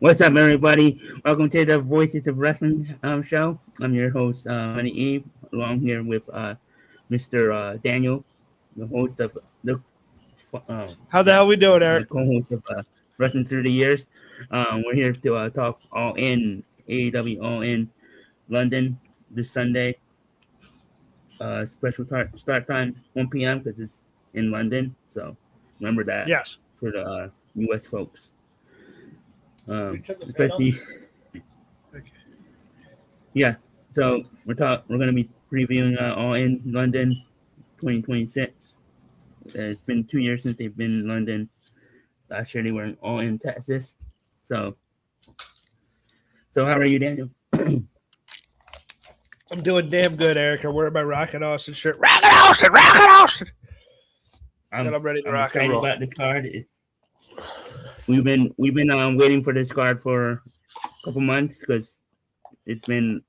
What's up, everybody? Welcome to the Voices of Wrestling show. I'm your host, MoneyE, along here with Mr. Daniel, the host of How the hell we doing, the Eric? co-host of Wrestling Through the Years. We're here to talk All In AEW All In London this Sunday. Special start time 1 p.m. because it's in London. So remember that Yes. for the U.S. folks. We took the fan off? Especially. Okay. Yeah, so we're gonna be previewing All In London 2026. It's been 2 years since they've been in London. Last year they were All In Texas. So how are you, Daniel? I'm doing damn good, Eric. I'm wearing my Rocket Austin shirt. Rocket Austin! Rocket Austin! I'm ready to I'm rock and excited roll. about this card. We've been waiting for this card for a couple months because it's been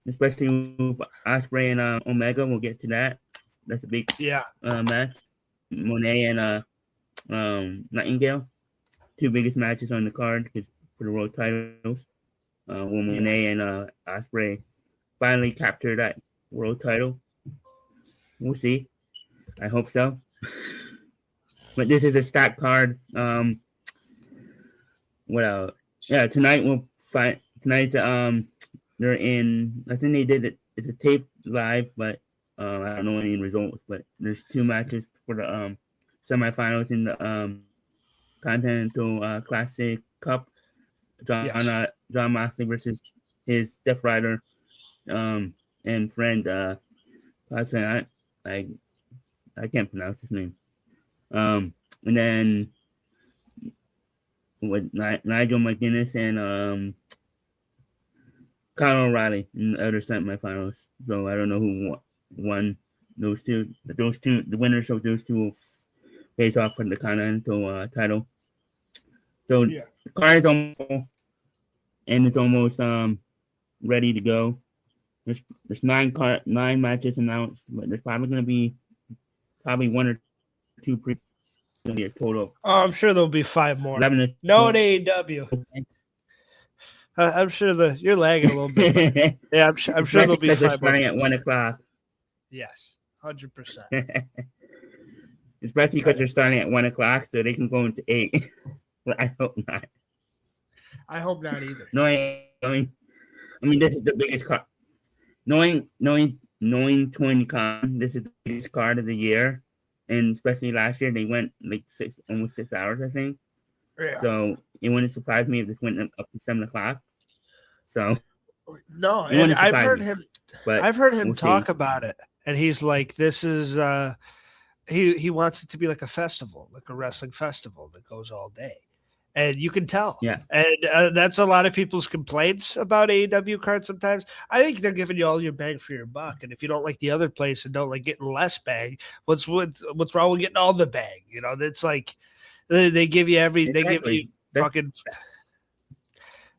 especially with Osprey and Omega. We'll get to that. That's a big match. MoneyE and Nightingale, two biggest matches on the card for the world titles. When MoneyE and Osprey finally capture that world title. We'll see. I hope so. But this is a stacked card. What else? Yeah, tonight we'll fight. Tonight's they're in. I think they did it. It's a tape live, but I don't know any results. But there's two matches for the semifinals in the Continental Classic Cup. John Moxley versus his Death Rider and friend. I can't pronounce his name. And then with Nigel McGuinness and Kyle O'Reilly in the other semifinals. So I don't know who won those two. The winners of those two will face off for the Continental title. So the card is almost full, and it's almost ready to go. There's nine matches announced, but there's probably going to be one or two going to be a total. Oh, I'm sure there'll be 5 more. No at AEW. I'm sure you're lagging a little bit. Yeah, I'm sure there'll be 5 more. Starting at 1 o'clock. Yes, 100%. Especially because they're starting at 1 o'clock, so they can go into 8. But I hope not. I hope not either. No, I mean, this is the biggest card. Knowing TwinCon, this is the biggest card of the year, and especially last year they went like almost 6 hours, I think. Yeah. So it wouldn't surprise me if this went up to 7 o'clock. So no, and I've heard him talk about it, and he's like, "This is he wants it to be like a festival, like a wrestling festival that goes all day." And you can tell. Yeah. And that's a lot of people's complaints about AEW cards sometimes. I think they're giving you all your bang for your buck. And if you don't like the other place and don't like getting less bang, what's wrong with getting all the bang? You know, it's like they give you they give you fucking.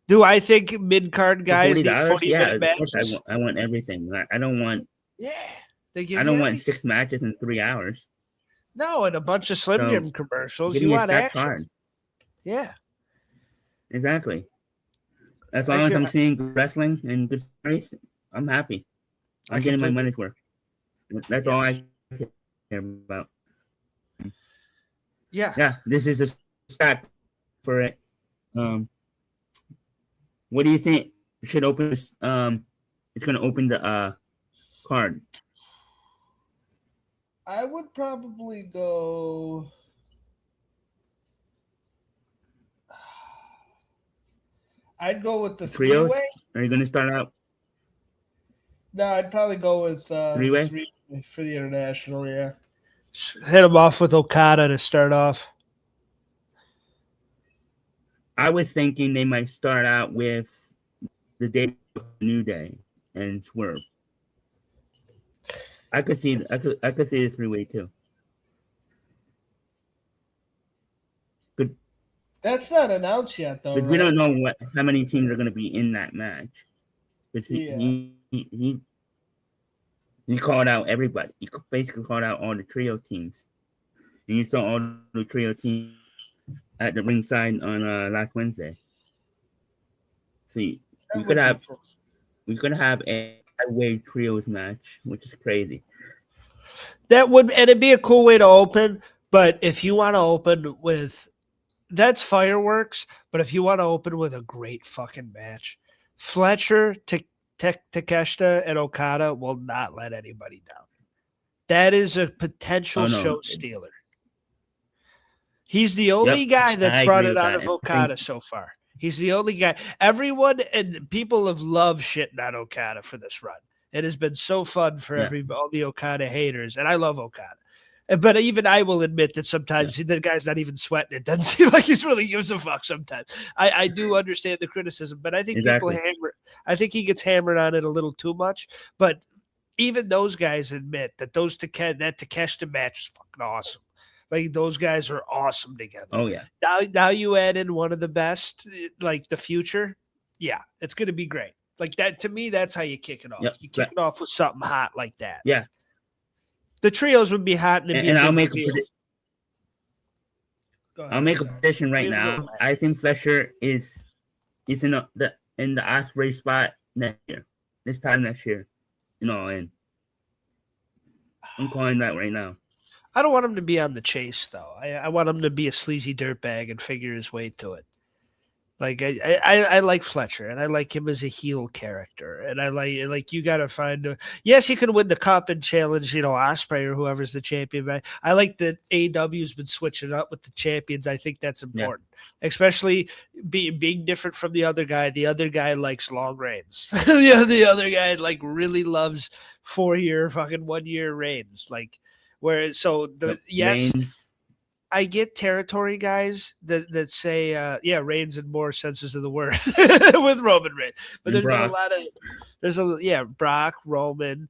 Do I think mid-card guys need 40-minute matches? I want everything. I don't want. Yeah. I don't want 6 matches in 3 hours. No, and a bunch of Slim Jim commercials. You want action. Card. Yeah, exactly. As long as I'm seeing good wrestling and good stories, I'm happy. I'm getting my money's worth. That's all I care about. Yeah. This is a stat for it. What do you think should open this? It's going to open the card. I would probably go. I'd go with the trios. Three-way. Are you going to start out? No, I'd probably go with Three-way for the international. Yeah, hit them off with Okada to start off. I was thinking they might start out with the day of New Day and Swerve. I could see the 3-way too. Good. That's not announced yet, though. Because we don't know how many teams are going to be in that match. Because he called out everybody. He basically called out all the trio teams. And you saw all the trio teams at the ringside on last Wednesday. See, we That could would be have cool. we could have a five-way trios match, which is crazy. That would, and it'd be a cool way to open. But if you want to open with, that's fireworks. But if you want to open with a great fucking match, Fletcher, Takeshita, and Okada will not let anybody down. That is a potential show stealer. He's the only guy that's brought it out of Okada so far. He's the only guy. Everyone and people have loved shitting on Okada for this run. It has been so fun for all the Okada haters, and I love Okada. But even I will admit that sometimes the guy's not even sweating. It doesn't seem like he's really gives a fuck sometimes. I do understand the criticism, but I think people I think he gets hammered on it a little too much. But even those guys admit that that Takeshita match is fucking awesome. Like, those guys are awesome together. Oh, yeah. Now you add in one of the best, like the Future. Yeah, it's going to be great. Like that, to me, that's how you kick it off. Yep. You kick it off with something hot like that. Yeah. The trios would be hot. And I'll make I'll make a prediction right now. I think Fletcher is in the Ospreay spot next year. This time next year. And I'm calling that right now. I don't want him to be on the chase, though. I want him to be a sleazy dirtbag and figure his way to it. Like, I like Fletcher, and I like him as a heel character, and I like you got to find yes, he could win the cup and challenge Ospreay or whoever's the champion. I like that AEW's been switching up with the champions. I think that's important, especially being different from the other guy. The other guy likes long reigns. The other guy really loves 4-year fucking 1-year reigns. Like, where Reigns. I get territory guys that say, Reigns in more senses of the word with Roman Reigns. But there's been a lot of, Brock, Roman,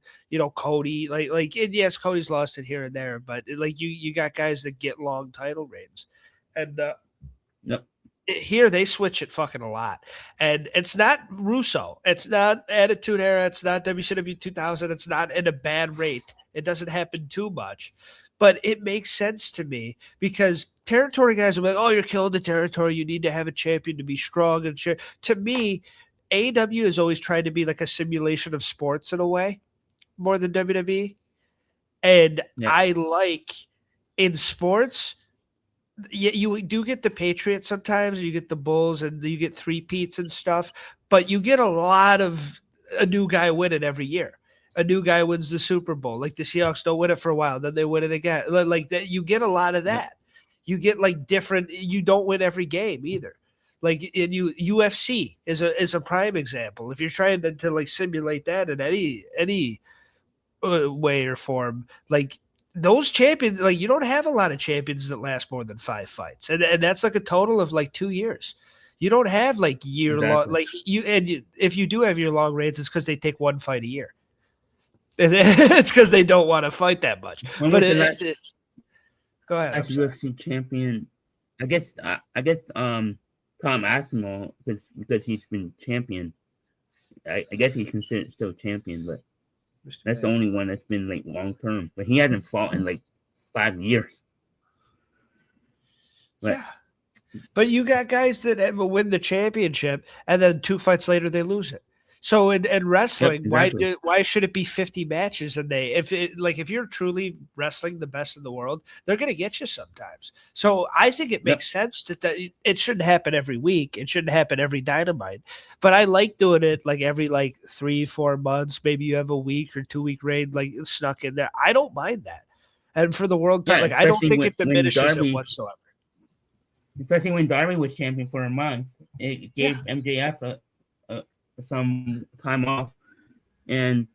Cody. And yes, Cody's lost it here and there, but you got guys that get long title reigns. And here they switch it fucking a lot. And it's not Russo. It's not Attitude Era. It's not WCW 2000. It's not at a bad rate. It doesn't happen too much. But it makes sense to me because territory guys are like, oh, you're killing the territory. You need to have a champion to be strong. And to me, AEW has always tried to be like a simulation of sports in a way more than WWE. And I like in sports, you do get the Patriots sometimes. You get the Bulls and you get three-peats and stuff. But you get a lot of a new guy winning every year. A new guy wins the Super Bowl. Like the Seahawks don't win it for a while, then they win it again. Like that, you get a lot of that. You get different. You don't win every game either. Like in UFC is a prime example. If you're trying to simulate that in any way or form, like those champions, you don't have a lot of champions that last more than 5 fights, and that's a total of 2 years. You don't have year long if you do have year long reigns, it's because they take 1 fight a year. It's because they don't want to fight that much. But go ahead. As UFC champion, I guess Tom Asimov because he's been champion. I guess he's considered still champion, but that's the only one that's been long term. But he hasn't fought in 5 years. But you got guys that win the championship and then 2 fights later they lose it. So in wrestling, exactly. Why should it be 50 matches a day? If you're truly wrestling the best in the world, they're going to get you sometimes. So I think it makes sense that it shouldn't happen every week. It shouldn't happen every Dynamite. But I like doing it every 3-4 months. Maybe you have a week or 2-week reign snuck in there. I don't mind that. And for the world, I don't think it diminishes it whatsoever. Especially when Darby was champion for a month, it gave MJF some time off, and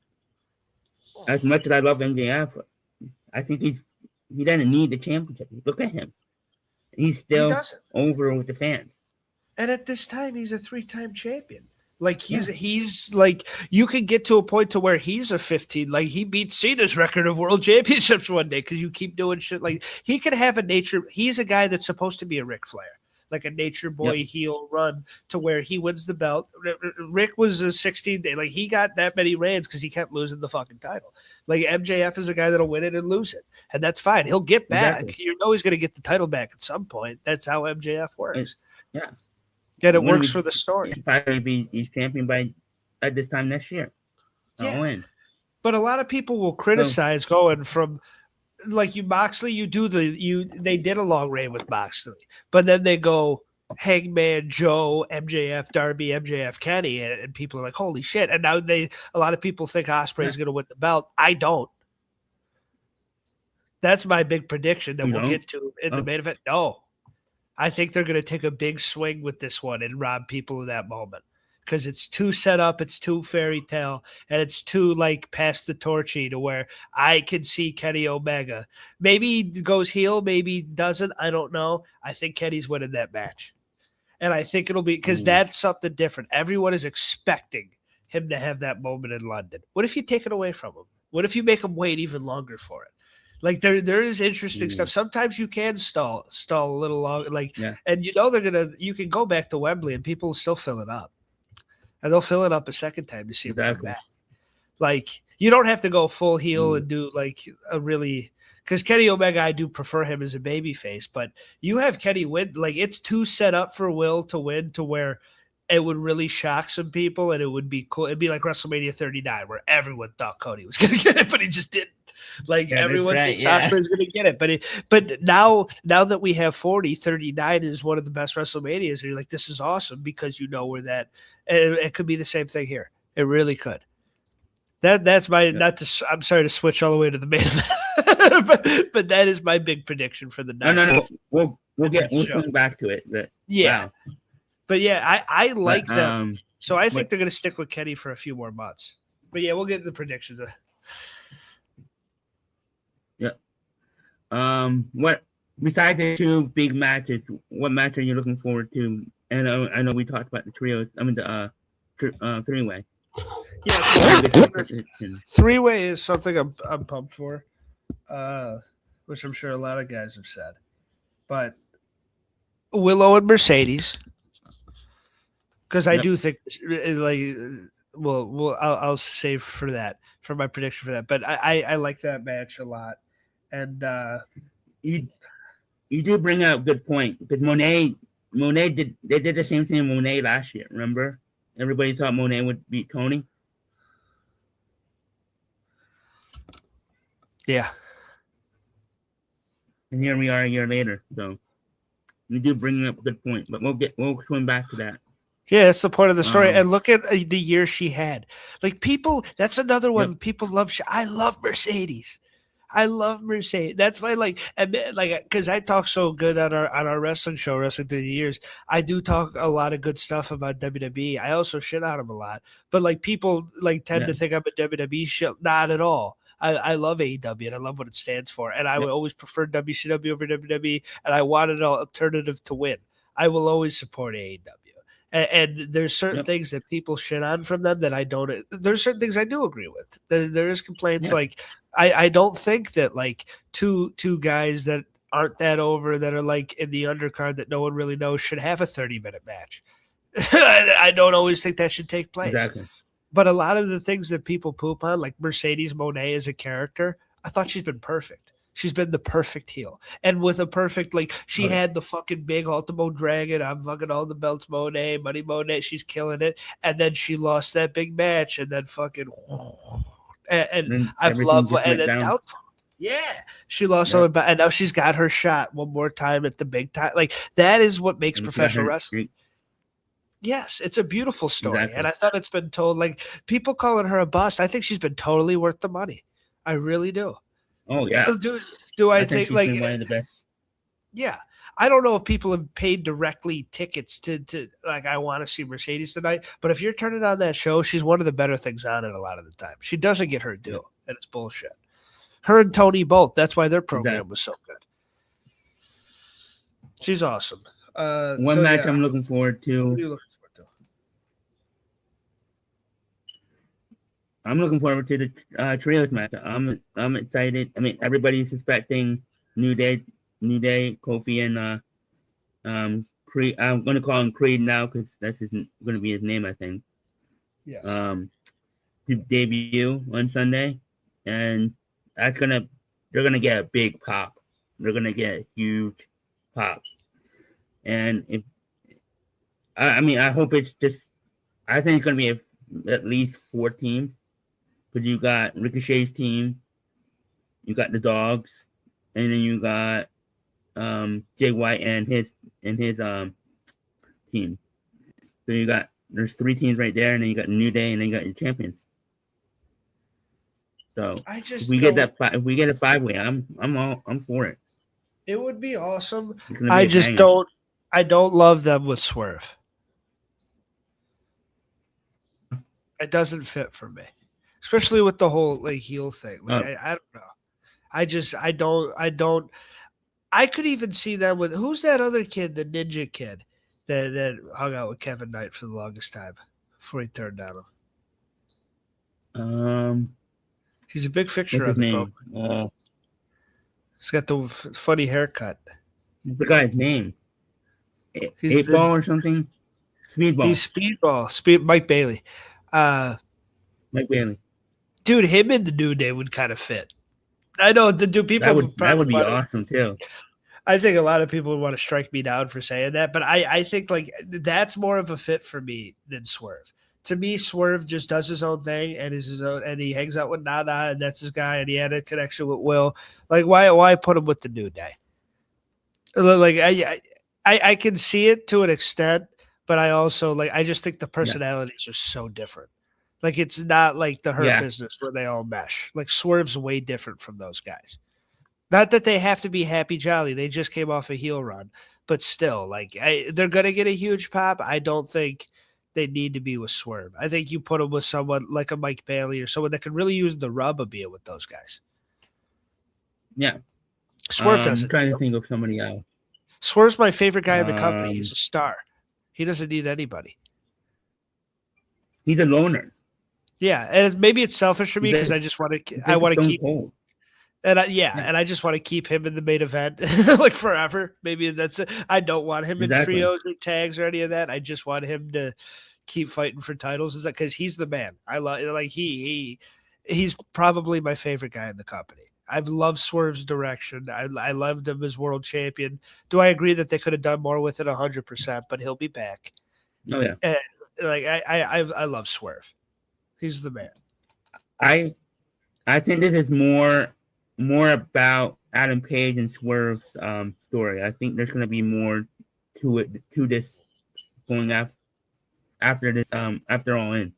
as much as I love MJF, I think he doesn't need the championship. Look at him; he's still over with the fans. And at this time, he's a 3-time champion. He's you could get to a point to where he's a 15. He beat Cena's record of world championships one day because you keep doing shit. He could have a nature. He's a guy that's supposed to be a Ric Flair. like a Nature Boy heel run to where he wins the belt. Rick was a 16-day. Like, he got that many reigns because he kept losing the fucking title. Like, MJF is a guy that'll win it and lose it. And that's fine. He'll get back. Exactly. You know he's going to get the title back at some point. That's how MJF works. Yeah. And it works for the story. He's probably be champion at this time next year. Yeah. But a lot of people will criticize going from like Moxley. They did a long reign with Moxley, but then they go Hangman Joe, MJF Darby, MJF Kenny, and people are like, holy shit! And now a lot of people think Ospreay is going to win the belt. I don't. That's my big prediction that we'll get to in the main event. No, I think they're going to take a big swing with this one and rob people of that moment. Because it's too set up, it's too fairy tale, and it's too like pass the torchy to where I can see Kenny Omega. Maybe he goes heel, maybe he doesn't. I don't know. I think Kenny's winning that match. And I think it'll be because that's something different. Everyone is expecting him to have that moment in London. What if you take it away from him? What if you make him wait even longer for it? Like there is interesting stuff. Sometimes you can stall a little long, and you can go back to Wembley and people will still fill it up. And they'll fill it up a second time to see him come back. Like, you don't have to go full heel and do like a really – because Kenny Omega, I do prefer him as a babyface. But you have Kenny win. Like, it's too set up for Will to win to where it would really shock some people and it would be cool. It'd be like WrestleMania 39 where everyone thought Cody was going to get it, but he just didn't. Like, everyone thinks Ospreay is going to get it. But now that we have 39 is one of the best WrestleManias, and you're like, this is awesome because you know where that – and it could be the same thing here. It really could. That's my I'm sorry to switch all the way to the main event, but that is my big prediction for the night. No. We'll swing back to it. But I like them. So I think they're going to stick with Kenny for a few more months. But yeah, we'll get the predictions. What besides the two big matches, what match are you looking forward to? And I know we talked about the trio. I mean the three-way. Yeah, three-way is something I'm pumped for, which I'm sure a lot of guys have said. But Willow and Mercedes, because I do think I'll save for my prediction for that. But I like that match a lot. And you do bring up a good point because Monet did the same thing with Monet last year. Remember, everybody thought Monet would beat Tony. Yeah, and here we are a year later. So you do bring up a good point, but we'll swim back to that. Yeah, that's the point of the story. And look at the year she had. Like people, that's another one. Yep. People love. I love Mercedes. That's why, because I talk so good on our wrestling show, Wrestling Through the Years. I do talk a lot of good stuff about WWE. I also shit on them a lot, but people tend to think I'm a WWE shit. Not at all. I love AEW and I love what it stands for, and I would always prefer WCW over WWE, and I wanted an alternative to win. I will always support AEW. And there's certain things that people shit on from them that I don't. There's certain things I do agree with. There is complaints I don't think that two guys that aren't that over that are in the undercard that no one really knows should have a 30-minute match. I don't always think that should take place. Exactly. But a lot of the things that people poop on, like Mercedes Moné as a character, I thought she's been perfect. She's been the perfect heel. And with a perfect, she had the fucking big Ultimo Dragon. I'm fucking all the belts, Monet, Money Monet. She's killing it. And then she lost that big match. And then fucking, and I've loved, and then doubtful. Yeah. She lost all the, and now she's got her shot one more time at the big time. That is what makes professional wrestling. Yes, it's a beautiful story. Exactly. And I thought it's been told, people calling her a bust. I think she's been totally worth the money. I really do. Oh yeah. Do I think one of the best? Yeah. I don't know if people have paid directly tickets to I want to see Mercedes tonight, but if you're turning on that show, she's one of the better things on it a lot of the time. She doesn't get her due, and it's bullshit. Her and Tony both. That's why their program was so good. She's awesome. One match I'm looking forward to. What are you looking forward to? I'm looking forward to the trios match. I'm excited. I mean, everybody's expecting New Day, Kofi, and Creed. I'm gonna call him Creed now because that's gonna be his name, I think. Yeah. To debut on Sunday, and they're gonna get a big pop. They're gonna get a huge pop, and if I hope it's just. I think it's gonna be at least 4 teams, because you got Ricochet's team, you got the Dogs, and then you got Jay White and his team. So there's 3 teams right there, and then you got New Day, and then you got your champions. So if we get a 5-way, I'm for it. It would be awesome. I don't love them with Swerve. It doesn't fit for me, especially with the whole like heel thing. Like I don't know. I don't. I could even see that with who's that other kid, the ninja kid that hung out with Kevin Knight for the longest time before he turned on him. He's a big fixture on the program. He's got the funny haircut. What's the guy's name? 8-Ball or something? Speedball. He's Speedball. Mike Bailey. Mike Bailey. Dude, him in the New Day would kind of fit. I know people that would be awesome too. I think a lot of people would want to strike me down for saying that, but I think like that's more of a fit for me than Swerve. To me, Swerve just does his own thing and is his own, and he hangs out with Nana, and that's his guy, and he had a connection with Will. Like, why put him with the New Day? Like, I can see it to an extent, but I also I just think the personalities are so different. Like, it's not like the Hurt Business where they all mesh. Like, Swerve's way different from those guys. Not that they have to be happy jolly. They just came off a heel run, but still, like, they're gonna get a huge pop. I don't think they need to be with Swerve. I think you put them with someone like a Mike Bailey or someone that can really use the rub a bit with those guys. Yeah. Swerve doesn't. I'm trying to think of somebody else. Swerve's my favorite guy in the company. He's a star. He doesn't need anybody. He's a loner. Yeah, and maybe it's selfish for me because I just want to. I want to keep. Cold. And and I just want to keep him in the main event like forever. Maybe that's it. I don't want him in trios or tags or any of that. I just want him to keep fighting for titles. Is that because he's the man? I love he's probably my favorite guy in the company. I've loved Swerve's direction. I loved him as world champion. Do I agree that they could have done more with it? 100%, but he'll be back. Oh yeah. And I love Swerve. He's the man. I think this is more about Adam Page and Swerve's story. I think there's going to be more to this going after this after All In.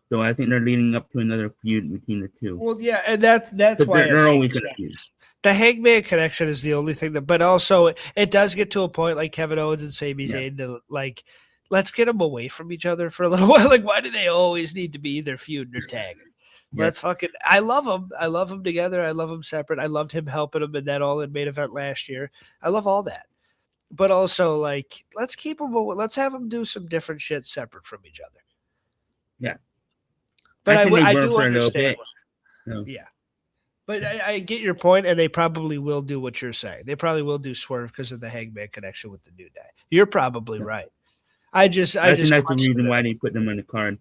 So I think they're leading up to another feud between the two. Well, yeah, and that's why they're always going to feud. The Hangman connection is the only thing but also it does get to a point like Kevin Owens and Sami Zayn to like, let's get them away from each other for a little while. Like, why do they always need to be either feuding or tagging? Let's fucking. I love them. I love them together. I love them separate. I loved him helping them in that All In main event last year. I love all that, but also like, let's keep them. Let's have them do some different shit separate from each other. Yeah, but I do understand. No. Yeah, but I get your point, and they probably will do what you're saying. They probably will do Swerve because of the Hangman connection with the New Day. You're probably right. I just think that's the reason why they put them on the card.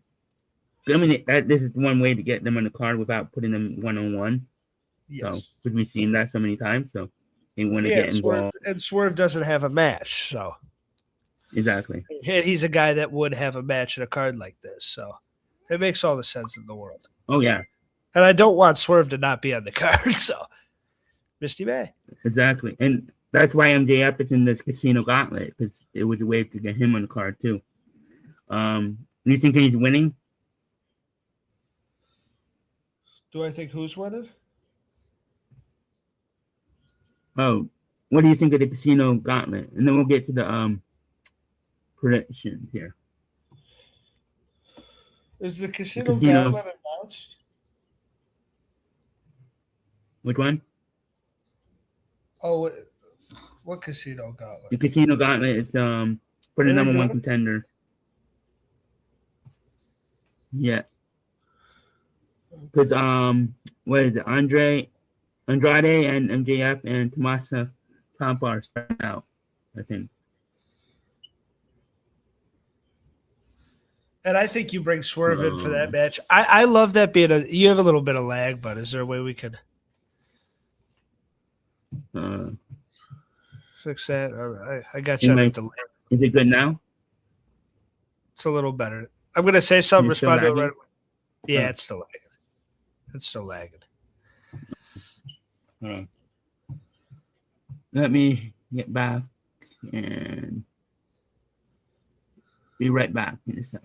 I mean, this is one way to get them on the card without putting them 1-on-1. Yes. So, because we've seen that so many times, so they want to get involved. And Swerve doesn't have a match, so. Exactly. And he's a guy that would have a match in a card like this, so it makes all the sense in the world. Oh, yeah. And I don't want Swerve to not be on the card, so. Misty May. Exactly. And that's why MJF is in this Casino Gauntlet, because it was a way to get him on the card, too. You think he's winning? Do I think who's winning? Oh, what do you think of the Casino Gauntlet? And then we'll get to the prediction here. Is the Casino Gauntlet announced? Which one? Oh, what Casino Gauntlet? The Casino Gauntlet is for the number 1 contender. Yeah. Because what is it? Andrade and MJF and Tommaso Ciampa are starting out, I think. And I think you bring Swerve in for that match. I love that being you have a little bit of lag, but is there a way we could fix that? I got you. Is it good now? It's a little better. I'm going to say something, respond to it right away. Yeah, it's still lagging. It's still lagging. Let me get back and be right back in a sec.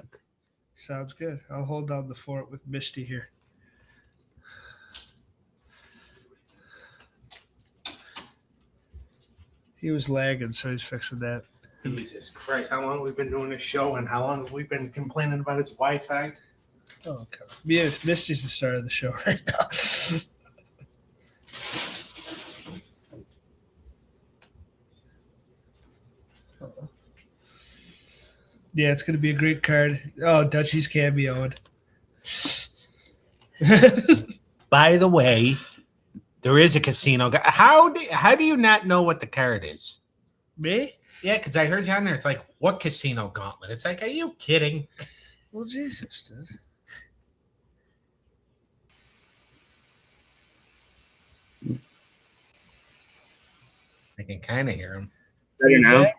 Sounds good. I'll hold down the fort with Misty here. He was lagging, so he's fixing that. Jesus Christ, how long have we been doing this show and how long have we been complaining about his Wi-Fi? Oh, okay. Yeah, Misty's the star of the show right now. Yeah, it's going to be a great card. Oh, Dutchie's cameoing. By the way, there is a casino. How do you not know what the card is? Me? Yeah, because I heard you on there. It's like, what casino gauntlet? It's like, are you kidding? Well, Jesus, dude. I can kind of hear him. Better now?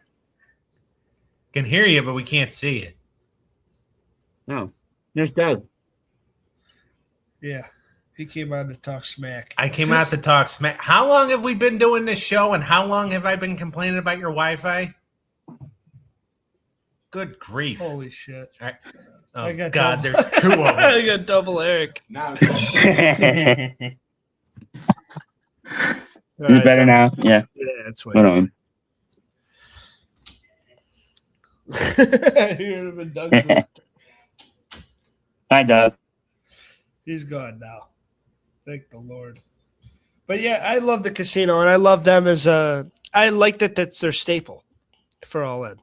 Can hear you, but we can't see it. No. There's Doug. Yeah. He came out to talk smack. I came out to talk smack. How long have we been doing this show, and how long have I been complaining about your Wi-Fi? Good grief. Holy shit. Right. Oh, God, there's two of them. I got double Eric. Now Is it better now? Yeah. Yeah, that's what. Hold on. Hi, Doug. He's gone now. Thank the Lord. But yeah, I love the casino, and I love them as I like that that's their staple for All In.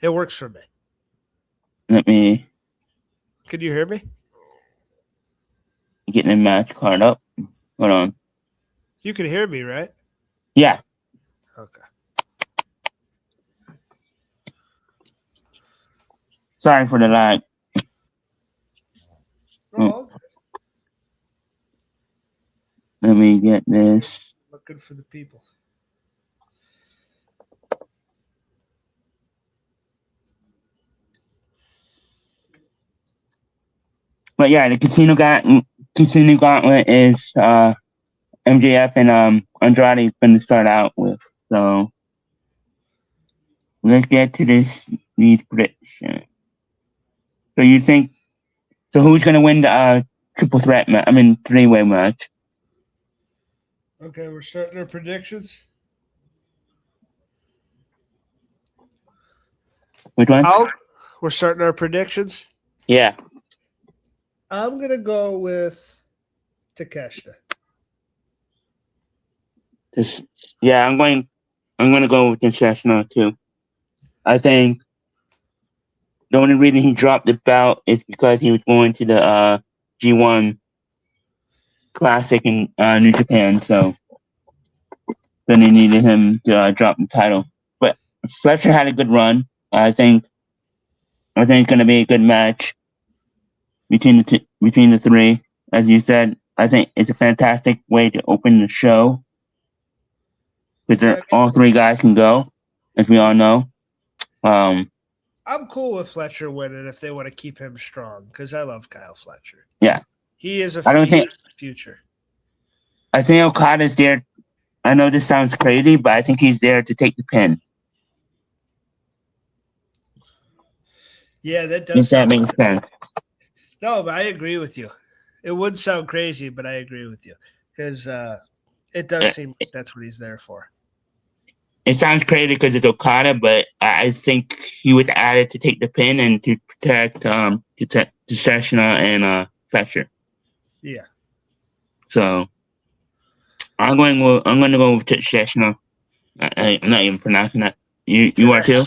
It works for me. Let me Can you hear me? get the match card up. Hold on. You can hear me, right? Yeah. Okay. Sorry for the lag. Oh, okay. Let me get this. Looking for the people. But yeah, the casino gauntlet is MJF and Andrade going to start out with. So let's get to these predictions. So you think? So who's going to win the triple threat match? I mean, three-way match. Okay, we're starting our predictions. Which one? We're starting our predictions. Yeah. I'm gonna go with Takeshita. Yeah, I'm going to go with Takeshita too. I think the only reason he dropped the belt is because he was going to the G1 Classic in New Japan, so then they needed him to drop the title. But Fletcher had a good run. I think it's going to be a good match between the three. As you said, I think it's a fantastic way to open the show because all three guys can go, as we all know. I'm cool with Fletcher winning if they want to keep him strong because I love Kyle Fletcher. Yeah. He is the future. I think Okada's there. I know this sounds crazy, but I think he's there to take the pin. Yeah, that does. If that makes sense. No, but I agree with you. It would sound crazy, but I agree with you because it does seem like that's what he's there for. It sounds crazy because it's Okada, but I think he was added to take the pin and to protect Cesena and Fletcher. Yeah. So I'm going to go with Cesena. I'm not even pronouncing that. You are too?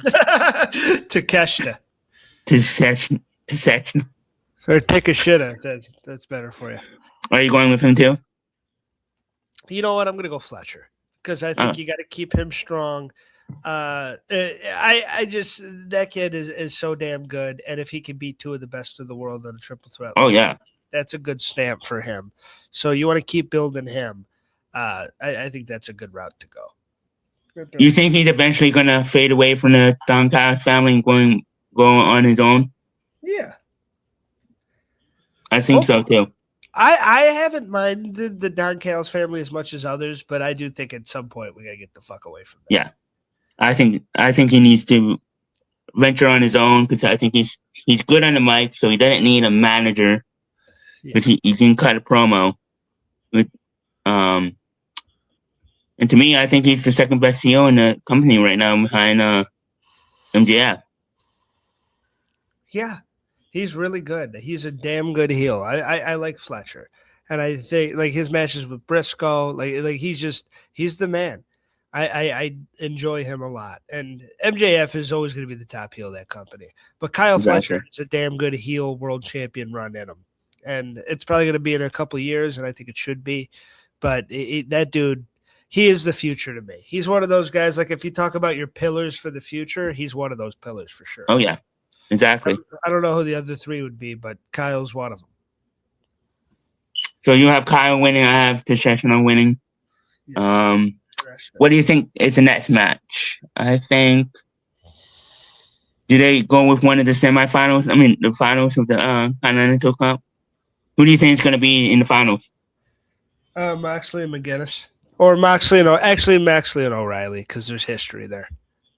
Takeshita. Cesena. Or take a shit at that's better for you. Are you going with him too? You know what? I'm going to go Fletcher because I think you got to keep him strong. I just that kid is so damn good, and if he can beat two of the best in the world in a triple threat, that's a good stamp for him. So you want to keep building him. I think that's a good route to go. You think he's eventually gonna fade away from the Don Callis family and go on his own? Yeah, I think so too. I haven't minded the Don Callis family as much as others, but I do think at some point we gotta get the fuck away from that. Yeah, I think he needs to venture on his own because I think he's good on the mic, so he doesn't need a manager. Because he can cut a promo. And to me, I think he's the second best CEO in the company right now behind MJF. Yeah, he's really good. He's a damn good heel. I like Fletcher, and I think like his matches with Briscoe, like he's the man. I enjoy him a lot, and MJF is always going to be the top heel of that company. But Kyle Fletcher is a damn good heel world champion run in him, and it's probably going to be in a couple of years, and I think it should be. But that dude, he is the future to me. He's one of those guys. Like if you talk about your pillars for the future, he's one of those pillars for sure. Oh yeah. Exactly. I don't know who the other three would be, but Kyle's one of them. So you have Kyle winning. I have Tesheshina winning. Yes. What do you think is the next match? I think. Do they go with one of the semifinals? I mean, the finals of the Continental Cup. Who do you think is going to be in the finals? Moxley and McGuinness, or Moxley and O'Reilly, because there's history there.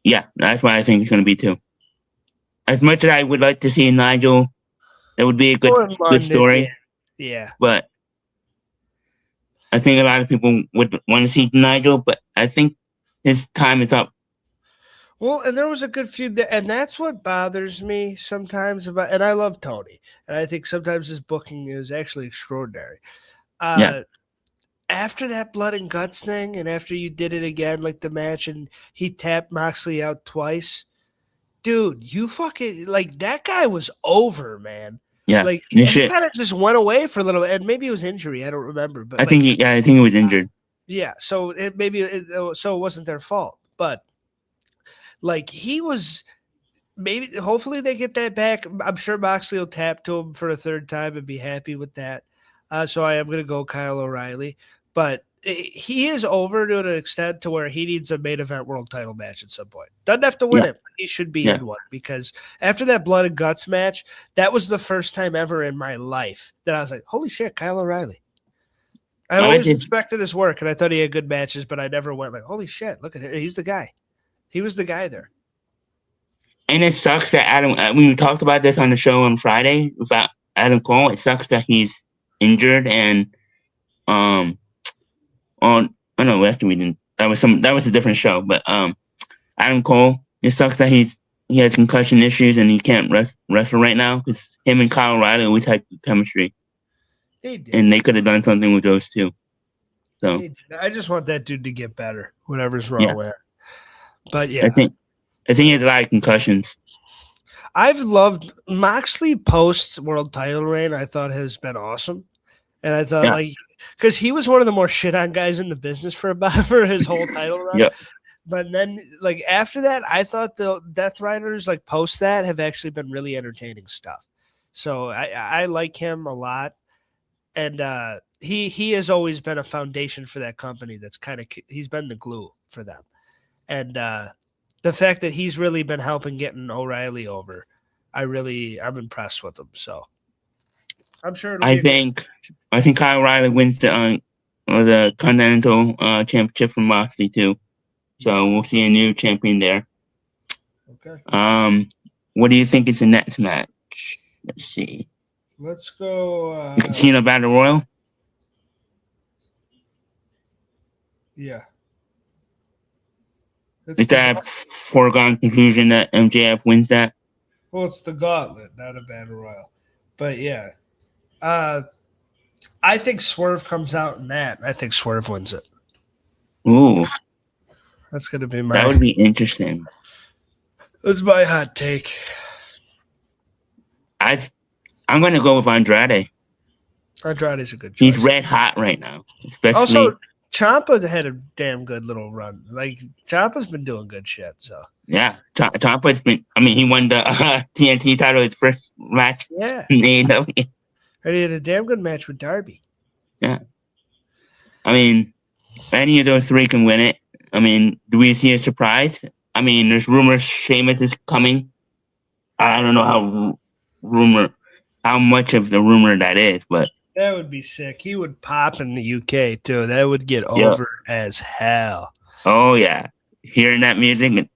Yeah, that's what I think it's going to be too. As much as I would like to see Nigel, that would be a good story. Yeah. But I think a lot of people would want to see Nigel, but I think his time is up. Well, and there was a good feud there, and that's what bothers me sometimes about. And I love Tony, and I think sometimes his booking is actually extraordinary. After that blood and guts thing, and after you did it again, like the match, and he tapped Moxley out twice. Dude, you fucking like that guy was over, man. Yeah, like he kind of just went away for a little, and maybe it was injury. I don't remember, but I think he was injured. Yeah, so it wasn't their fault, but like he was. Maybe hopefully they get that back. I'm sure Moxley will tap to him for a third time and be happy with that. So I am going to go Kyle O'Reilly, but he is over to an extent to where he needs a main event world title match at some point. Doesn't have to win it, but he should be in one, because after that blood and guts match, that was the first time ever in my life that I was like, holy shit, Kyle O'Reilly. I always respected his work, and I thought he had good matches, but I never went like, holy shit, look at him. He's the guy. He was the guy there. And it sucks that Adam, we talked about this on the show on Friday about Adam Cole. It sucks that he's injured and we didn't. That was a different show. But Adam Cole, it sucks that he has concussion issues and he can't wrestle right now, because him and Kyle O'Reilly always had chemistry. They did. And they could have done something with those two. So I just want that dude to get better, whatever's wrong with him. But yeah, I think he has a lot of concussions. I've loved Moxley post world title reign. I thought has been awesome, and I thought because he was one of the more shit on guys in the business for his whole title run. Yeah. But then after that, I thought the Death Riders post that have actually been really entertaining stuff. So I like him a lot, and he has always been a foundation for that company. That's he's been the glue for them, and the fact that he's really been helping getting O'Reilly over, I'm impressed with him. So I'm sure. I think Kyle O'Reilly wins the Continental Championship from Moxley too. So we'll see a new champion there. Okay. What do you think is the next match? Let's see. Let's go. Casino Battle Royal. Yeah. Is that foregone conclusion that MJF wins that? Well, it's the gauntlet, not a battle royal. But yeah. I think Swerve comes out in that. I think Swerve wins it. Ooh. That's going to be That would be interesting. That's my hot take. I'm going to go with Andrade. Andrade's a good choice. He's red hot right now. Especially. Also, Ciampa had a damn good little run. Like Ciampa's been doing good shit. So yeah, Ciampa's been. I mean, he won the TNT title his first match. Yeah, in AEW. And he had a damn good match with Darby. Yeah, I mean, any of those three can win it. I mean, do we see a surprise? I mean, there's rumors Sheamus is coming. I don't know how much of the rumor that is, but that would be sick. He would pop in the UK too. That would get over as hell. Oh yeah, hearing that music.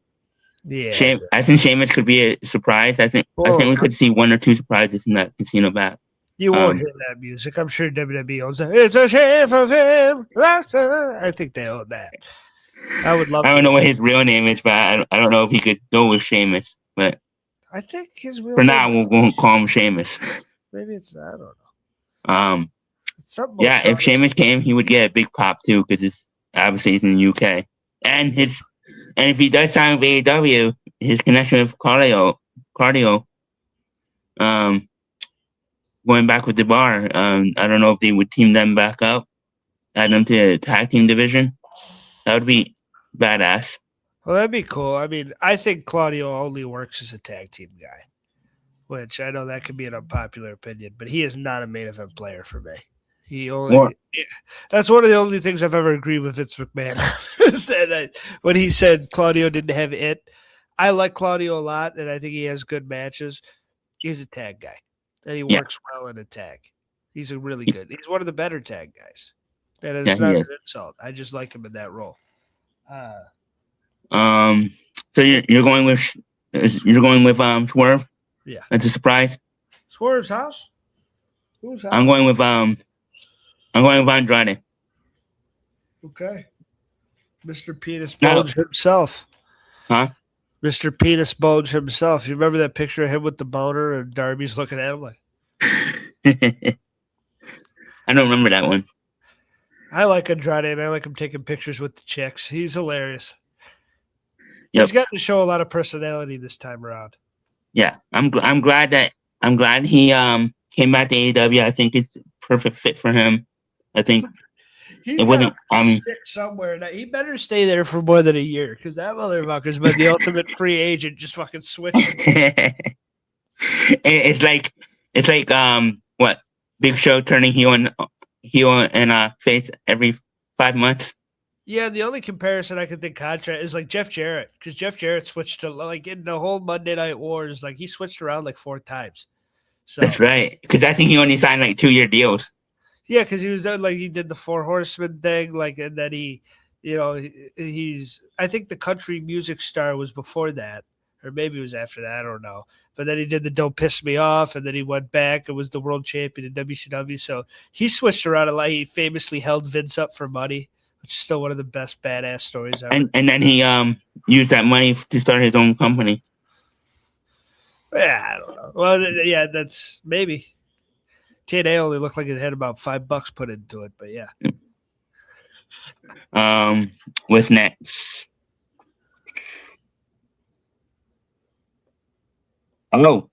Yeah, I think Sheamus could be a surprise. I think we could see one or two surprises in that casino back. You won't hear that music. I'm sure WWE owns it. It's a shame for him. I think they own that. I would love. I don't know what his real name is, but I don't know if he could go with Sheamus. But I think his real for name now we'll go call him Sheamus. Maybe it's not. I don't know. Yeah, if Sheamus came, he would get a big pop too, because it's obviously he's in the UK, and if he does sign with AEW, his connection with cardio, going back with the bar, I don't know if they would team them back up, add them to the tag team division. That would be badass. Well, that'd be cool. I mean, I think Claudio only works as a tag team guy, which I know that could be an unpopular opinion, but he is not a main event player for me. That's one of the only things I've ever agreed with Vince McMahon is that when he said Claudio didn't have it. I like Claudio a lot, and I think he has good matches. He's a tag guy, and he works well in a tag. He's a really good. He's one of the better tag guys. And it's not an insult. I just like him in that role. So you're going with Swerve? Yeah, that's a surprise. Swerve's house. Whose house? I'm going with Andrade. Okay, Mr. Penis Bulge himself. Huh? Mr. Penis Bulge himself. You remember that picture of him with the boner and Darby's looking at him like? I don't remember that one. I like Andrade, and I like him taking pictures with the chicks. He's hilarious. Yep. He's gotten to show a lot of personality this time around. Yeah, I'm glad he came back to AEW. I think it's a perfect fit for him. I think it wasn't. Stick somewhere. Now, he better stay there for more than a year, because that motherfucker's been the ultimate free agent, just fucking switching. It's like what Big Show turning heel and face every 5 months. Yeah, the only comparison I can think contrast is like Jeff Jarrett, because Jeff Jarrett switched to, like, in the whole Monday Night Wars, like he switched around like 4 times. So that's right, because I think he only signed like 2-year deals. Yeah, because he was like he did the 4 Horsemen thing, like, and then he's. I think the country music star was before that, or maybe it was after that. I don't know. But then he did the Don't Piss Me Off, and then he went back and was the world champion in WCW. So he switched around a lot. He famously held Vince up for money, which is still one of the best badass stories ever. And then he used that money to start his own company. Yeah, I don't know. Well, yeah, that's maybe. TNA only looked like it had about $5 put into it, but yeah. What's next? Oh.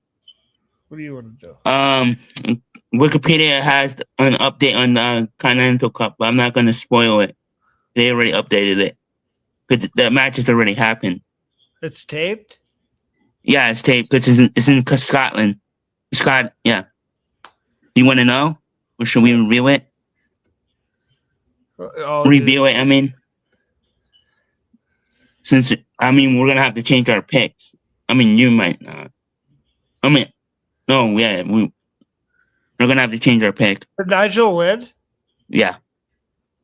What do you want to do? Wikipedia has an update on the Continental Cup, but I'm not going to spoil it. They already updated it because the match has already happened. It's taped? Yeah, it's taped because it's in Scotland. Yeah. Do you want to know? Or should we review it? Review it, I mean. We're going to have to change our picks. I mean, you might not. We're going to have to change our pick. Did Nigel win? Yeah.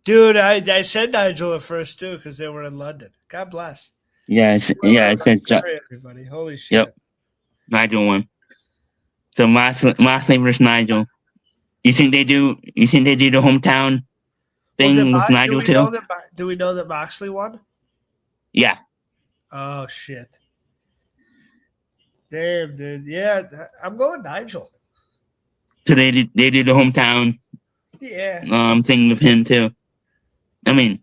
Dude, I said Nigel at first, too, because they were in London. God bless. Yeah, it says... everybody. Holy shit. Yep. Nigel won. So Moxley versus Nigel. You think they do the hometown thing with Nigel too? Do we know that Moxley won? Yeah. Oh shit. Damn, dude. Yeah, I'm going Nigel. So they do the hometown thing with him too. I mean,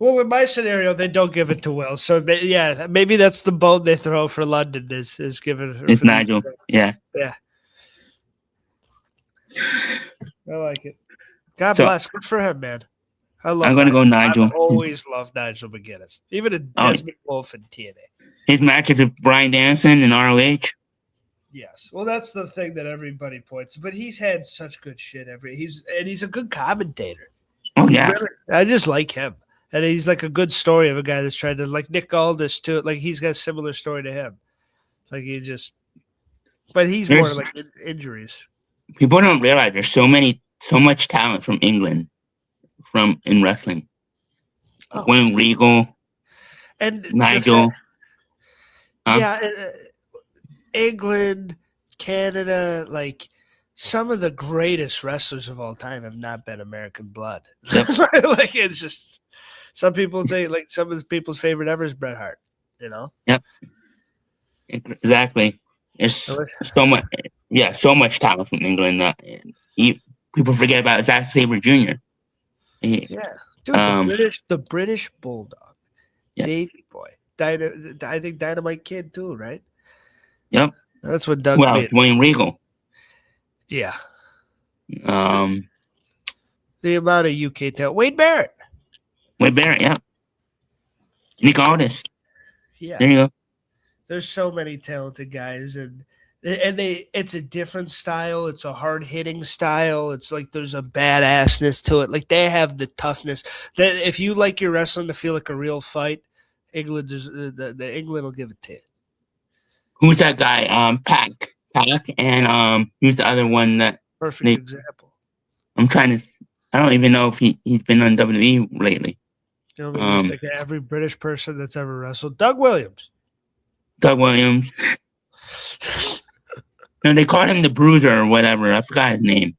well, in my scenario, they don't give it to Will. So yeah, maybe that's the bone they throw for London is given. It's Nigel. Yeah. Yeah. I like it. God bless. Good for him, man. I'm going to go Nigel. I've always loved Nigel McGuinness. Even a Desmond Wolfe in TNA. His matches with Bryan Danielson in ROH. Yes. Well, that's the thing that everybody points to. But he's had such good shit. He's a good commentator. Oh, yeah. I just like him. And he's like a good story of a guy that's trying to, like Nick Aldis, too. Like, he's got a similar story to him. Like, but he's more like injuries. People don't realize there's so much talent from England in wrestling. William Regal and Nigel. England, Canada, like some of the greatest wrestlers of all time have not been American blood. Yep. Like it's just some people say like some of people's favorite ever is Bret Hart, you know? Yep. Exactly. There's so much talent from England. People forget about Zack Sabre Jr. Dude, the British Bulldog, Davey Boy, I think Dynamite Kid too, right? Yep, that's what Doug. William Regal. Yeah. The amount of UK talent. Wade Barrett. Yeah. Nick Aldis. Yeah. There you go. There's so many talented guys, and it's a different style. It's a hard hitting style. It's like there's a badassness to it. Like they have the toughness. That if you like your wrestling to feel like a real fight, England will give it to you. Who's that guy? Pac, and who's the other one that? Perfect example. I don't even know if he's been on WWE lately. You know, just like every British person that's ever wrestled. Doug Williams. No, they called him the Bruiser or whatever. I forgot his name.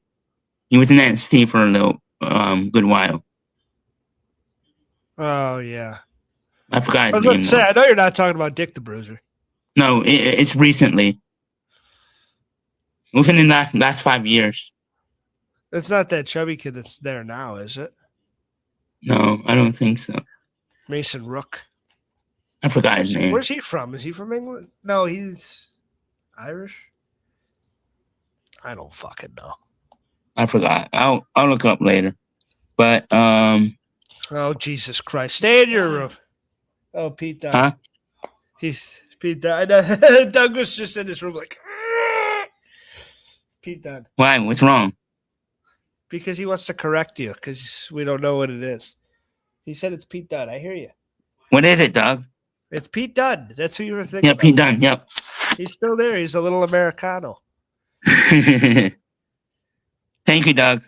He was in NXT for a little good while. Oh yeah. I forgot his name. I know you're not talking about Dick the Bruiser. No, it's recently. Within the last 5 years. It's not that chubby kid that's there now, is it? No, I don't think so. Mason Rook. I forgot his name. Where's he from? Is he from England? No, he's Irish. I don't fucking know. I forgot. I'll look up later. But oh Jesus Christ! Stay in your room. Oh, Pete Dunne. Huh? He's Pete Dunne. Doug was just in his room like Pete Dunne. Why? What's wrong? Because he wants to correct you because we don't know what it is. He said it's Pete Dunne. I hear you. What is it, Doug? It's Pete Dunne. That's who you were thinking. Yeah, Pete Dunne. Yep. He's still there. He's a little Americano. Thank you, Doug.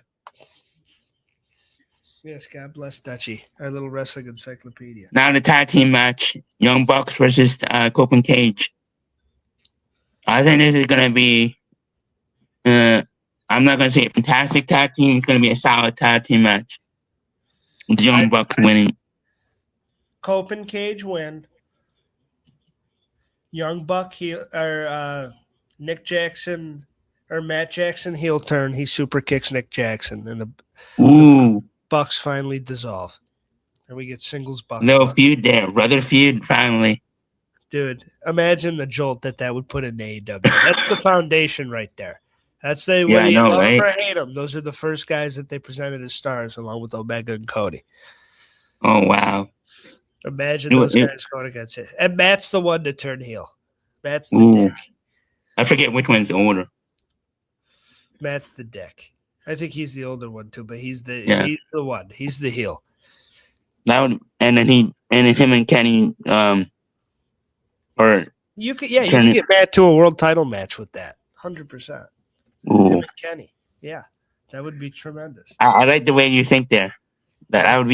Yes, God bless Dutchie, our little wrestling encyclopedia. Now the tag team match: Young Bucks versus Copen Cage. I think this is gonna be. I'm not gonna say a fantastic tag team. It's gonna be a solid tag team match. With the Young Bucks winning. Copen Cage win. Young Buck Nick Jackson or Matt Jackson heel turn. He super kicks Nick Jackson, and the Bucks finally dissolve, and we get singles Bucks. Little feud there, brother feud finally. Dude, imagine the jolt that would put in AEW. That's the foundation right there. That's whether you love them or hate them. Those are the first guys that they presented as stars, along with Omega and Cody. Oh wow! Imagine those guys going against it. And Matt's the one to turn heel. Matt's the dick. I forget which one's the older. Matt's the dick. I think he's the older one too, but he's the one. He's the heel. And then him and Kenny you could get Matt to a world title match with that. 100%. Him and Kenny. Yeah. That would be tremendous. I like the way you think there. That would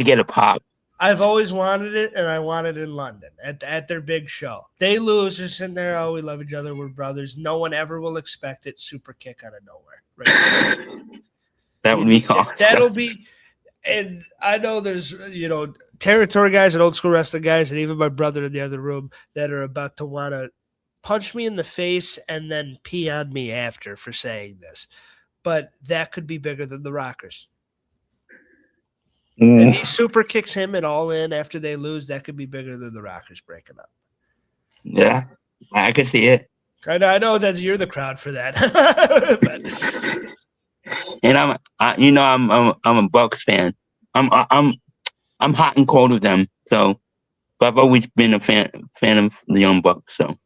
get a pop. I've always wanted it, and I want it in London at their big show. They lose, just in there. Oh, we love each other. We're brothers. No one ever will expect it. Super kick out of nowhere. Right? That would be awesome. That'll be, and I know there's territory guys and old school wrestling guys, and even my brother in the other room that are about to want to punch me in the face and then pee on me after for saying this. But that could be bigger than the Rockers. And he super kicks him and All In after they lose. That could be bigger than the Rockers breaking up. Yeah, I could see it. I know that you're the crowd for that. And I'm a Bucks fan. I'm hot and cold with them. So, but I've always been a fan of the Young Bucks. So.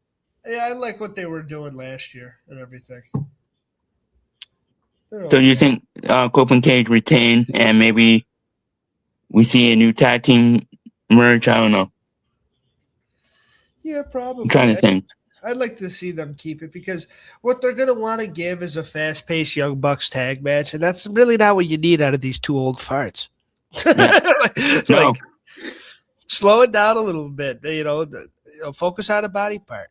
Yeah, I like what they were doing last year and everything. So you think Copeland Cage retain and maybe we see a new tag team merge? I don't know. Yeah, probably. I'm trying to think. I'd like to see them keep it because what they're going to want to give is a fast-paced Young Bucks tag match, and that's really not what you need out of these two old farts. Yeah. No. Slow it down a little bit, focus on a body part.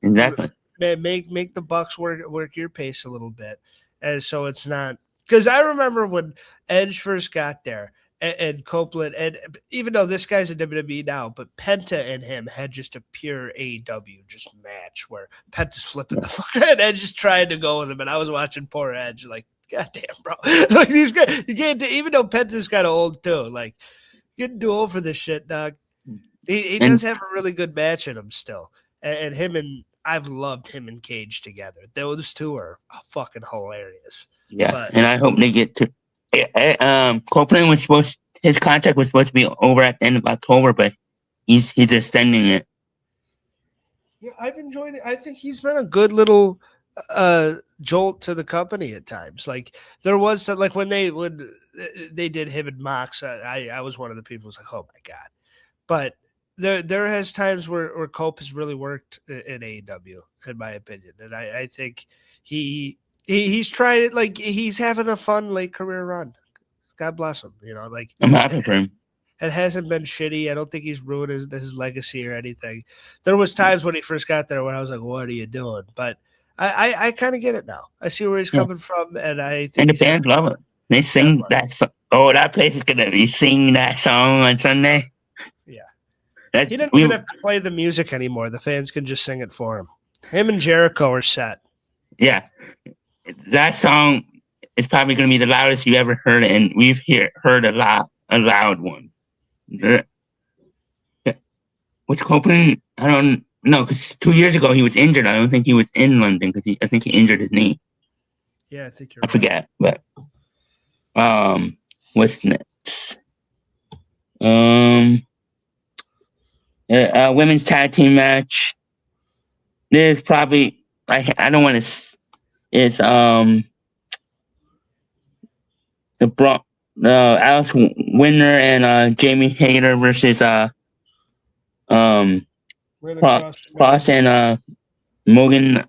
Exactly. Make the Bucks work your pace a little bit, and so it's not because I remember when Edge first got there. And Copeland, and even though this guy's in WWE now, but Penta and him had just a pure AEW just match where Penta's flipping the fuck and Edge just trying to go with him, and I was watching poor Edge like, God damn, bro, like these guys, you can't. Even though Penta's kind of old too, like getting too old for this shit, dog. He does have a really good match in him still, and him and I've loved him and Cage together. Those two are fucking hilarious. Yeah, and I hope they get to. Copeland his contract was supposed to be over at the end of October, but he's extending it. Yeah, I've enjoyed it. I think he's been a good little jolt to the company at times. Like there was that, like when they did him and Mox, I was one of the people who was like, oh my God. But there has times where Cope has really worked in AEW, in my opinion. And I think he's tried it, like he's having a fun late career run. God bless him. Like I'm happy for him. It hasn't been shitty. I don't think he's ruined his legacy or anything. There was times when he first got there where I was like, "What are you doing?" But I kind of get it now. I see where he's coming from, and I think the fans love it. They sing that song. Oh, that place is gonna be singing that song on Sunday. Yeah, he didn't even have to play the music anymore. The fans can just sing it for him. Him and Jericho are set. Yeah, that song is probably going to be the loudest you ever heard, and we've heard a loud one. What's Copeland? I don't know, because 2 years ago he was injured. I don't think he was in London because I think he injured his knee. Yeah, I think I forget, but what's next? Women's tag team match. There's probably I don't want to. It's Alice Winner and Jamie Hayter versus Cross and Megan.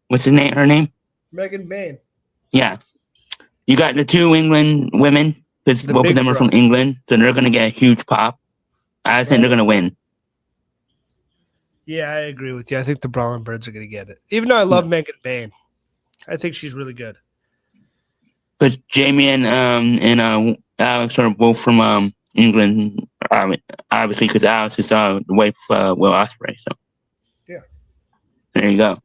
What's her name? Megan Bain. Yeah, you got the two England women because both of them are from England, so they're gonna get a huge pop. I think they're gonna win. Yeah, I agree with you. I think the Brawling Birds are gonna get it. Even though I love Megan Bain, I think she's really good. Because Jamie and Alex are both from England, obviously, because Alex is the wife of Will Ospreay. So yeah, there you go.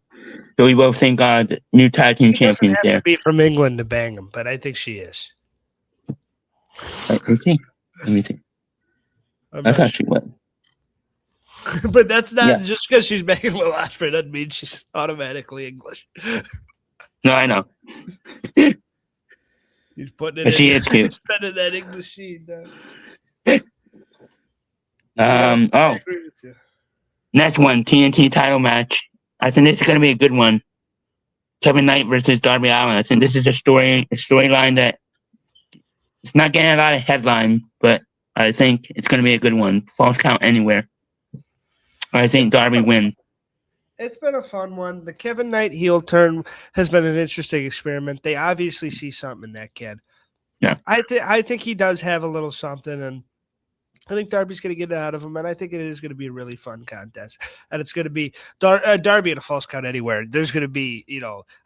So we both think the new tag team champions there. To be from England to bang them, but I think she is. Let me think. I thought she was. But that's not just because she's banging Will Ospreay doesn't mean she's automatically English. No, I know. He's putting it. But she is cute. Spending that English sheet. I agree with you. Next one, TNT title match. I think this is going to be a good one. Kevin Knight versus Darby Allin. I think this is a storyline that it's not getting a lot of headline, but I think it's going to be a good one. False count anywhere. I think Darby wins. It's been a fun one. The Kevin Knight heel turn has been an interesting experiment. They obviously see something in that kid. Yeah, I think he does have a little something, and I think Darby's going to get it out of him, and I think it is going to be a really fun contest. And it's going to be Darby in a false count anywhere. There's going to be,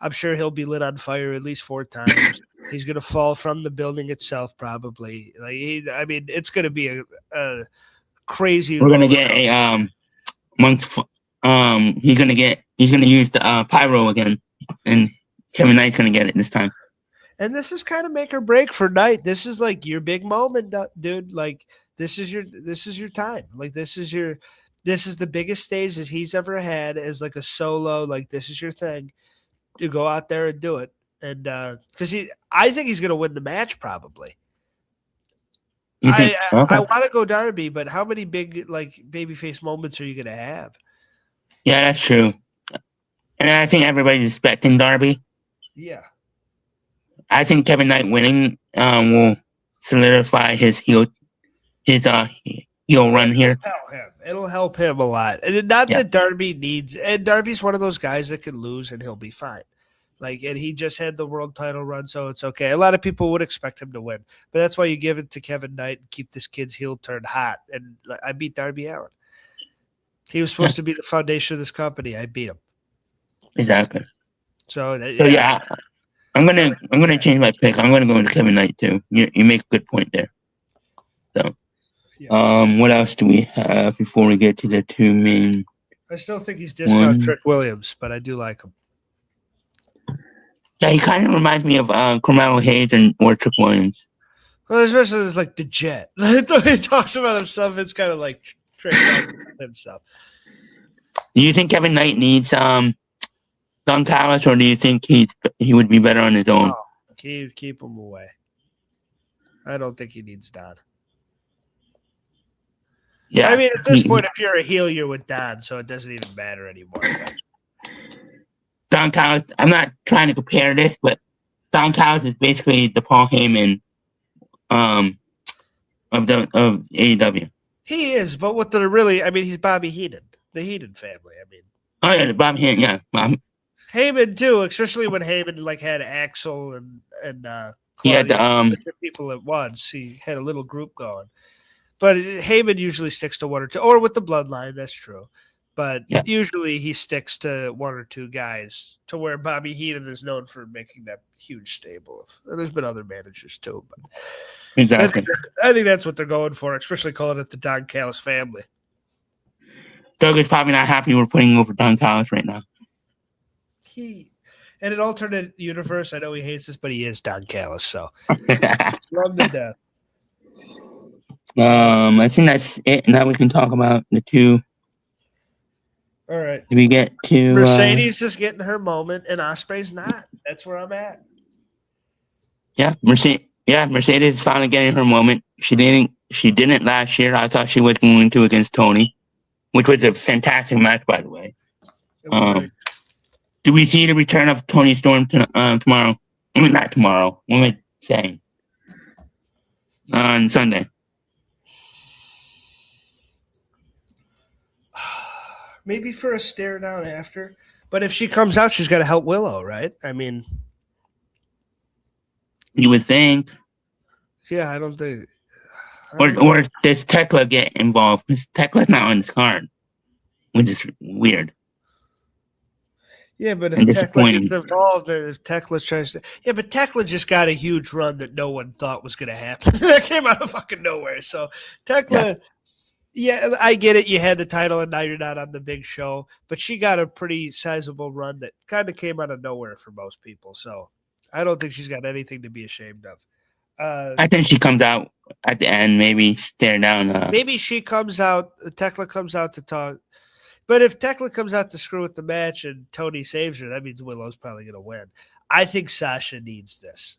I'm sure he'll be lit on fire at least 4 times. He's going to fall from the building itself, probably. It's going to be a crazy. We're going to get a month. He's going to use the pyro again, and Kevin Knight's going to get it this time. And this is kind of make or break for Knight. This is like your big moment, dude. Like this is your time. Like this is the biggest stage that he's ever had as like a solo. Like this is your thing. You go out there and do it. and because I think he's going to win the match probably. Okay. I want to go Darby, but how many big like babyface moments are you going to have? Yeah, that's true. And I think everybody's expecting Darby. Yeah. I think Kevin Knight winning will solidify his heel run here. It'll help him a lot. And not that Darby needs, and Darby's one of those guys that can lose and he'll be fine. Like, and he just had the world title run, so it's okay. A lot of people would expect him to win, but that's why you give it to Kevin Knight and keep this kid's heel turned hot. And I beat Darby Allin. He was supposed to be the foundation of this company. I beat him. Exactly. So I'm gonna change my pick. I'm gonna go with Kevin Knight too. You make a good point there. So, what else do we have before we get to the two main? I still think he's discount Trick Williams, but I do like him. Yeah, he kind of reminds me of Carmelo Hayes or Trick Williams. Well, especially it's like the Jet. He talks about himself. It's kind of like Trick himself. Do you think Kevin Knight needs Don Callis, or do you think he would be better on his own? Oh, keep him away. I don't think he needs Don. Yeah, I mean, at this point, if you're a heel, you're with Don, so it doesn't even matter anymore. Don Callis, I'm not trying to compare this, but Don Callis is basically the Paul Heyman of AEW. He is, but what the really, I mean, he's Bobby Heenan, the Heenan family. I mean, oh yeah, Bob Heenan, yeah. Heyman too, especially when Heyman like had Axel and he had the people at once. He had a little group going, but Heyman usually sticks to one or two, or with the bloodline. That's true. But usually he sticks to one or two guys, to where Bobby Heenan is known for making that huge stable. And there's been other managers too. But exactly. I think that's what they're going for, especially calling it the Don Callis family. Doug is probably not happy we're putting over Don Callis right now. In an alternate universe, I know he hates this, but he is Don Callis, so love to death. I think that's it. Now we can talk about the two. All right. Do we get to Mercedes is getting her moment and Ospreay's not? That's where I'm at. Yeah, Mercedes is finally getting her moment. She didn't last year. I thought she was going to against Tony, which was a fantastic match, by the way. Do we see the return of Tony Storm tomorrow? I mean, not tomorrow. What am I saying? On Sunday. Maybe for a stare down after. But if she comes out, she's got to help Willow, right? I mean, you would think. Yeah, I don't think. Or does Tekla get involved? Because Tekla's not on this card, which is weird. Yeah, but if Tekla gets involved, if Tekla tries to, but Tekla just got a huge run that no one thought was going to happen. That came out of fucking nowhere. So Tekla, I get it. You had the title, and now you're not on the big show. But she got a pretty sizable run that kind of came out of nowhere for most people. So I don't think she's got anything to be ashamed of. I think she comes out at the end, maybe stare down. Maybe she comes out. Tekla comes out to talk. But if Tekla comes out to screw with the match and Tony saves her, that means Willow's probably going to win. I think Sasha needs this.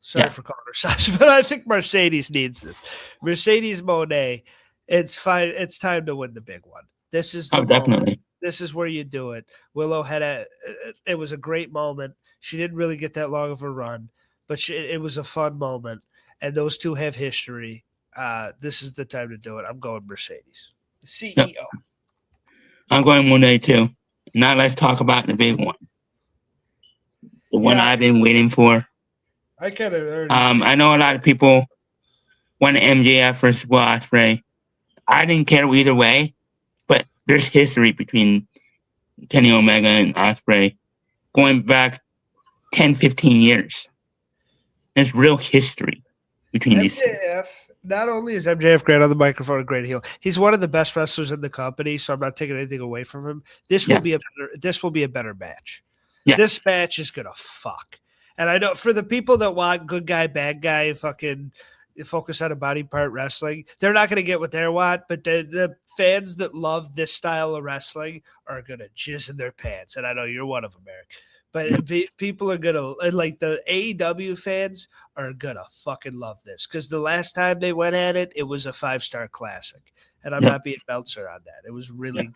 Sorry for calling her Sasha, but I think Mercedes needs this. Mercedes Monet, it's fine. It's time to win the big one. This is the definitely. Moment. This is where you do it. Willow it was a great moment. She didn't really get that long of a run, but it was a fun moment. And those two have history. This is the time to do it. I'm going Mercedes. The CEO. Yep. I'm going Monet too. Now let's talk about the big one. The one I've been waiting for. I kind of I know a lot of people want MJF versus Will Ospreay. I didn't care either way, but there's history between Kenny Omega and Ospreay going back 10, 15 years. There's real history between these two. Not only is MJF great on the microphone, a great heel, he's one of the best wrestlers in the company. So I'm not taking anything away from him. This will be a better match. Yeah. This match is gonna fuck. And I know for the people that want good guy, bad guy, fucking focus on a body part wrestling, they're not gonna get what they want. But the fans that love this style of wrestling are gonna jizz in their pants. And I know you're one of them, Eric. But people are gonna like the AEW fans are gonna fucking love this because the last time they went at it, it was a 5-star classic, and I'm not being Meltzer on that. It was really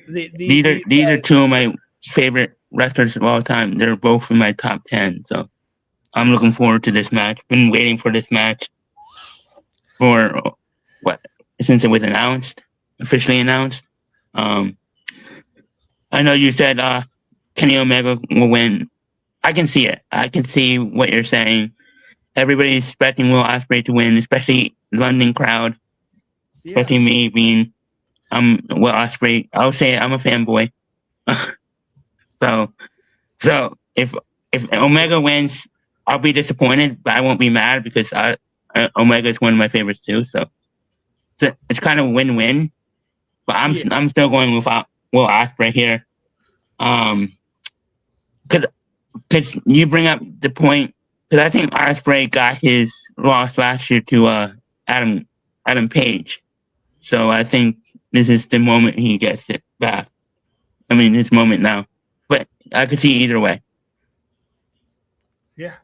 these are two of my favorite wrestlers of all time. They're both in my top 10, so I'm looking forward to this match. Been waiting for this match for since it was officially announced. I know you said Kenny Omega will win. I can see it. I can see what you're saying. Everybody's expecting Will Ospreay to win, especially London crowd. Especially me being Will Ospreay. I'll say I'm a fanboy. so if Omega wins, I'll be disappointed, but I won't be mad because Omega is one of my favorites too. So it's kind of win-win. But I'm still going with Will Ospreay here. Because you bring up the point, because I think Ospreay got his loss last year to Adam Page. So I think this is the moment he gets it back. I mean, this moment now. But I could see either way. Yeah.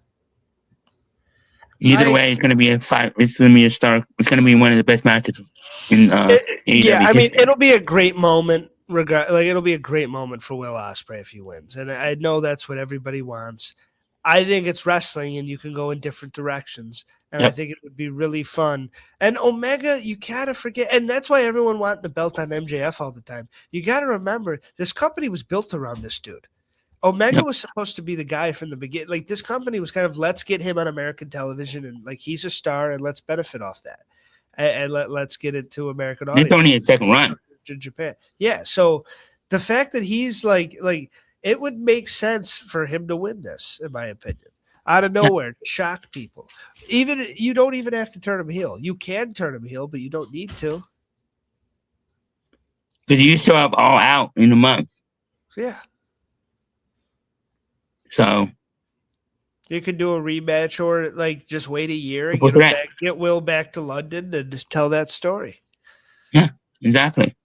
Either way, it's going to be It's going to be a star. It's going to be one of the best matches in AEW I mean, history. it'll be a great moment. It'll be a great moment for Will Ospreay if he wins, and I know that's what everybody wants. I think it's wrestling, and you can go in different directions, and I think it would be really fun. And Omega, you gotta forget, and that's why everyone wants the belt on MJF all the time. You gotta remember, this company was built around this dude. Omega was supposed to be the guy from the beginning. Like, this company was kind of, let's get him on American television, and like he's a star, and let's benefit off that, and let's get it to American audience. It's only a second run. In Japan. Yeah. So the fact that he's like it would make sense for him to win this, in my opinion, out of nowhere to shock people. Even you don't even have to turn him heel. You can turn him heel, but you don't need to. Because you still have All Out in a month. Yeah. So you could do a rematch or like just wait a year and get Will back to London and tell that story. Yeah, exactly.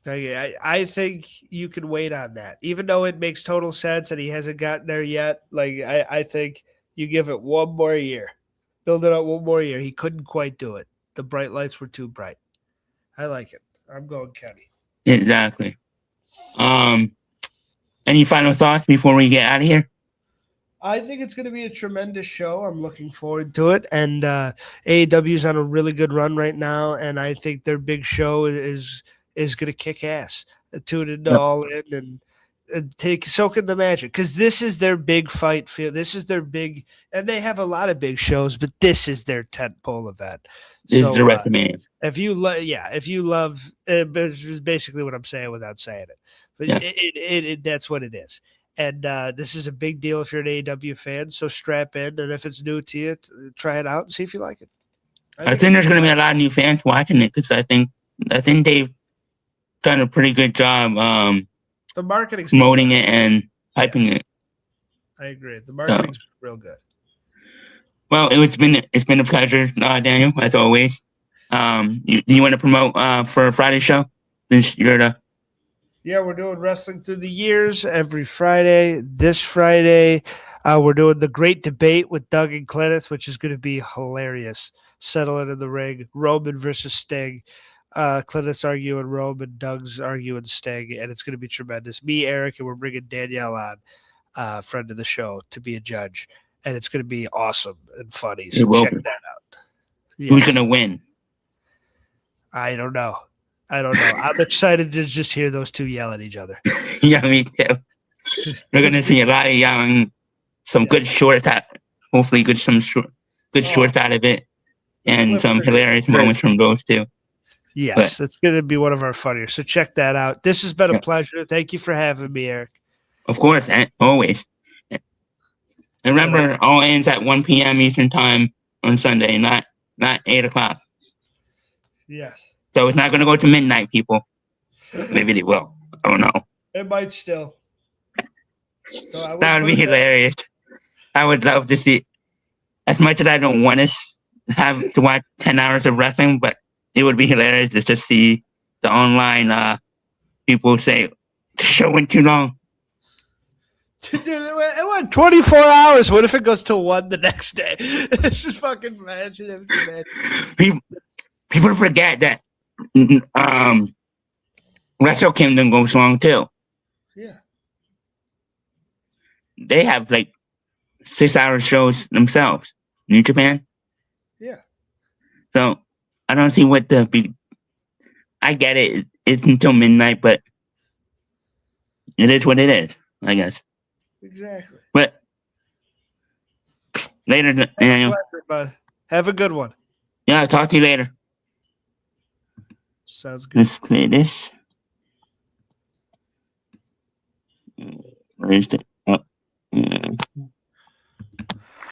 I think you can wait on that, even though it makes total sense and he hasn't gotten there yet. Like I think you give it one more year, build it up one more year. He couldn't quite do it. The bright lights were too bright. I like it. I'm going Kenny. Exactly. Any final thoughts before we get out of here? I think it's going to be a tremendous show. I'm looking forward to it. And AEW's on a really good run right now, and I think their big show is going to kick ass. Tune into All In and soak in the magic, because this is their big fight field. This is their big, and they have a lot of big shows, but this is their tentpole event. This is the WrestleMania. If you love, it's basically what I'm saying without saying it, but that's what it is. And this is a big deal if you're an AEW fan. So strap in, and if it's new to you, try it out and see if you like it. I think there's going to be a lot of new fans watching it, because I think they've done a pretty good job the marketing's promoting it and hyping it. I agree. The marketing's real good. Well, it's been a pleasure, Daniel, as always. Do you want to promote for a Friday show? Yeah, we're doing Wrestling Through the Years every Friday. This Friday, we're doing The Great Debate with Doug and Kenneth, which is going to be hilarious. Settle it in the ring. Roman versus Sting. Kenneth's arguing Roman, Doug's arguing Sting, and it's going to be tremendous. Me, Eric, and we're bringing Danielle on, friend of the show, to be a judge. And it's going to be awesome and funny. So check that out. Yes. Who's going to win? I don't know. I'm excited to just hear those two yell at each other. Yeah, me too. We're going to see a lot of yelling, some good shorts hopefully some good shorts out of it, and some hilarious moments from those two. Yes, it's going to be one of our funnier. So check that out. This has been a pleasure. Thank you for having me, Eric. Of course, always. And remember, all ends at 1 p.m. Eastern time on Sunday, not 8 o'clock. Yes. So it's not going to go to midnight, people. Maybe they will. I don't know. It might still. So that would be hilarious. I would love to see, as much as I don't want to have to watch 10 hours of wrestling, but it would be hilarious to just see the online people say, the show went too long. Dude, it went 24 hours. What if it goes to 1 the next day? It's just fucking imagine. People forget that Wrestle Kingdom goes long too. Yeah. They have like 6-hour shows themselves. New Japan. Yeah. So I don't see what the big. I get it. It's until midnight, but it is what it is, I guess. Exactly. But later, Daniel. Bud. Have a good one. Yeah, I'll talk to you later. Sounds good. Let's clear this. Where's the